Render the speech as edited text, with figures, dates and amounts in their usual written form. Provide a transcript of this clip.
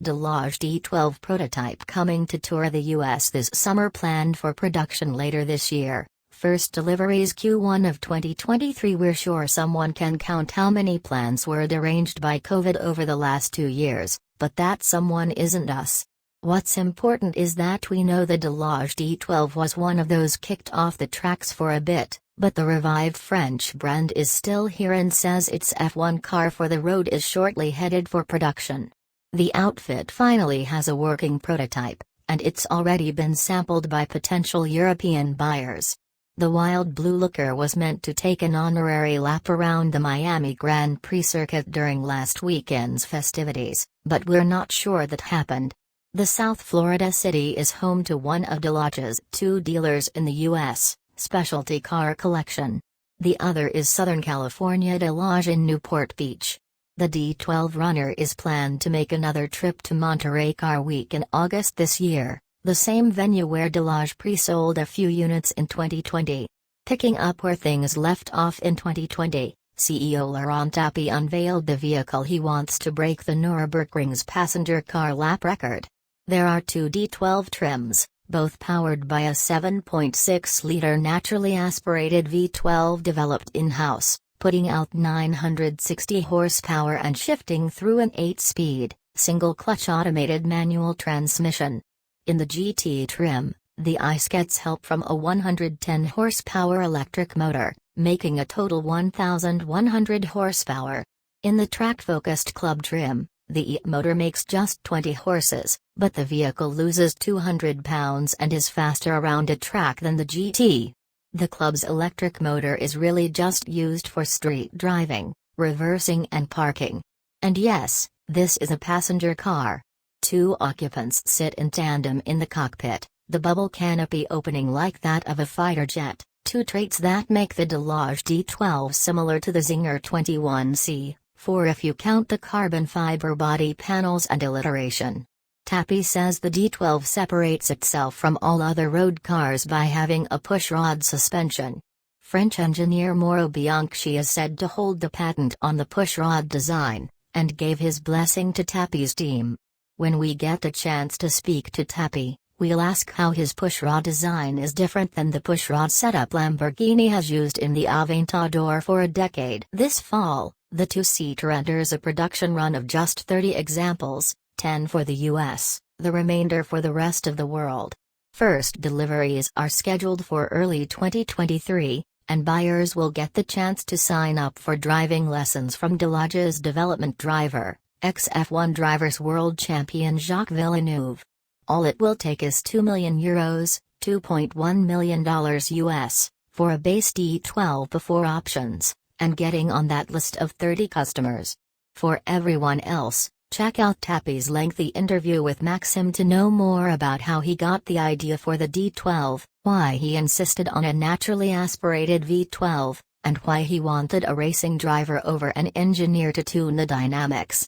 Delage D12 prototype coming to tour the US this summer, planned for production later this year. First deliveries Q1 of 2023. We're sure someone can count how many plans were deranged by COVID over the last 2 years, but that someone isn't us. What's important is that we know the Delage D12 was one of those kicked off the tracks for a bit, but the revived French brand is still here and says its F1 car for the road is shortly headed for production. The outfit finally has a working prototype, and it's already been sampled by potential European buyers. The wild blue looker was meant to take an honorary lap around the Miami Grand Prix circuit during last weekend's festivities, but we're not sure that happened. The South Florida city is home to one of Delage's 2 dealers in the U.S. specialty car collection. The other is Southern California Delage in Newport Beach. The D12 runner is planned to make another trip to Monterey Car Week in August this year, the same venue where Delage pre-sold a few units in 2020. Picking up where things left off in 2020, CEO Laurent Tapie unveiled the vehicle he wants to break the Nürburgring's passenger car lap record. There are 2 D12 trims, both powered by a 7.6-liter naturally aspirated V12 developed in-house, putting out 960 horsepower and shifting through an 8-speed, single-clutch automated manual transmission. In the GT trim, the ICE gets help from a 110 horsepower electric motor, making a total 1,100 horsepower. In the track-focused club trim, the e-motor makes just 20 horses, but the vehicle loses 200 pounds and is faster around a track than the GT. The club's electric motor is really just used for street driving, reversing and parking. And yes, this is a passenger car. 2 occupants sit in tandem in the cockpit, the bubble canopy opening like that of a fighter jet, 2 traits that make the Delage D12 similar to the Zinger 21C, 4 if you count the carbon fiber body panels and alliteration. Tapie says the D12 separates itself from all other road cars by having a pushrod suspension. French engineer Mauro Bianchi is said to hold the patent on the pushrod design, and gave his blessing to Tapie's team. When we get a chance to speak to Tapie, we'll ask how his pushrod design is different than the pushrod setup Lamborghini has used in the Aventador for a decade. This fall, the 2-seater enters a production run of just 30 examples, 10 for the US, the remainder for the rest of the world. First deliveries are scheduled for early 2023, and buyers will get the chance to sign up for driving lessons from Delage's development driver, ex-F1 Drivers' World Champion Jacques Villeneuve. All it will take is €2 million, $2.1 million US, for a base D12 before options, and getting on that list of 30 customers. For everyone else, check out Tapie's lengthy interview with Maxim to know more about how he got the idea for the D12, why he insisted on a naturally aspirated V12, and why he wanted a racing driver over an engineer to tune the dynamics.